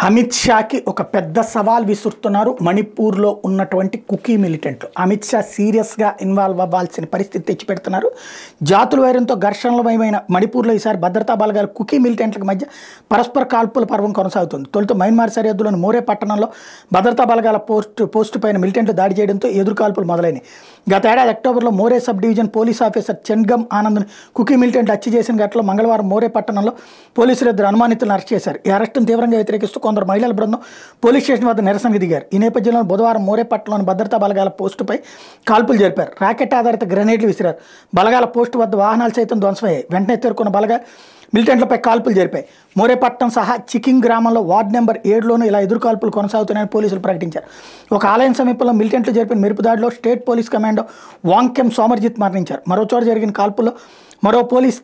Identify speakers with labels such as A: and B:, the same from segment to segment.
A: అమిత్ షాకి ఒక పెద్ద సవాల్ విసురుతున్నారు మణిపూర్లో ఉన్నటువంటి కుకీ మిలిటెంట్లు. అమిత్ షా సీరియస్గా ఇన్వాల్వ్ అవ్వాల్సిన పరిస్థితి తెచ్చిపెడుతున్నారు. జాతుల వైరంతో ఘర్షణలమయమైన మణిపూర్లో ఈసారి భద్రతా బలగాల కుకీ మిలిటెంట్లకు మధ్య పరస్పర కాల్పుల పర్వం కొనసాగుతుంది. తొలుత మయన్మార్ సరిహద్దులోని మోరే పట్టణంలో భద్రతా బలగాల పోస్టు పైన మిలిటెంట్లు దాడి చేయడంతో ఎదురు కాల్పులు మొదలైనవి. గత ఏడాది అక్టోబర్లో Moreh sub division police officer Chingtham ఆనంద్ను కుకీ మిలిటెంట్లు హత్య చేసిన ఘటనలో మంగళవారం మోరే పట్టణంలో పోలీసులు ఇద్దరు అనుమానితులను అరెస్ట్ చేశారు. ఈ అరెస్టును తీవ్రంగా వ్యతిరేకిస్తూ కొందరు మహిళల బృందం పోలీస్ స్టేషన్ వద్ద నిరసనకు దిగారు. ఈ నేపథ్యంలో బుధవారం మోరేపట్నంలోని భద్రతా బలగాల పోస్టుపై కాల్పులు జరిపారు. రాకెట్ ఆధారిత గ్రెనేడ్లు విసిరారు. బలగాల పోస్టు వద్ద వాహనాలు సైతం ధ్వంసమయ్యాయి. వెంటనే తేరుకున్న బలగాలు మిలిటెంట్లపై కాల్పులు జరిపాయి. మోరేపట్నం సహా చికింగ్ గ్రామంలో వార్డు నెంబర్ 7లోనూ ఇలా ఎదురు కాల్పులు కొనసాగుతున్నాయని పోలీసులు ప్రకటించారు. ఒక ఆలయం సమీపంలో మిలిటెంట్లు జరిపిన మెరుపు దాడిలో స్టేట్ పోలీస్ కమాండో వాంకెమ్ సోమర్జిత్ మరణించారు. మరో చోట జరిగిన కాల్పుల్లో మరో పోలీస్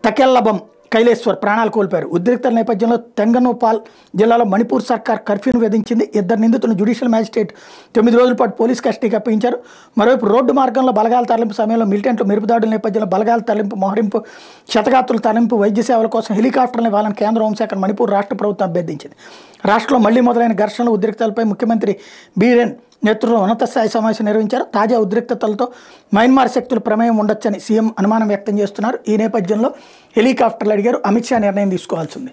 A: తకెల్లబం కైలేశ్వర్ ప్రాణాలు కోల్పోయారు. ఉద్రిక్తల నేపథ్యంలో తెంగనోపాల్ జిల్లాలో మణిపూర్ సర్కార్ కర్ఫ్యూను విధించింది. ఇద్దరు నిందితులను జ్యుడిషియల్ మ్యాజిస్ట్రేట్ 9 రోజుల పాటు పోలీస్ కస్టడీకి అప్పగించారు. మరోవైపు రోడ్డు మార్గంలో బలగాల తరలింపు సమయంలో మిలిటెంట్లు మెరుపుదాడుల నేపథ్యంలో బలగాల తరలింపు, మోహరింపు, క్షతగాత్రుల తరలింపు, వైద్య సేవల కోసం హెలికాప్టర్లు ఇవ్వాలని కేంద్ర హోంశాఖ మణిపూర్ రాష్ట్ర ప్రభుత్వం అభ్యర్థించింది. రాష్ట్రంలో మళ్లీ మొదలైన ఘర్షణలు, ఉద్రిక్తలపై ముఖ్యమంత్రి బీరెన్ నేతృత్వంలో ఉన్నత స్థాయి సమావేశం నిర్వహించారు. తాజా ఉద్రిక్తతలతో మయన్మార్ శక్తుల ప్రమేయం ఉండొచ్చని సీఎం అనుమానం వ్యక్తం చేస్తున్నారు. ఈ నేపథ్యంలో హెలికాప్టర్లు అడిగారు. అమిత్ షా నిర్ణయం తీసుకోవాల్సింది.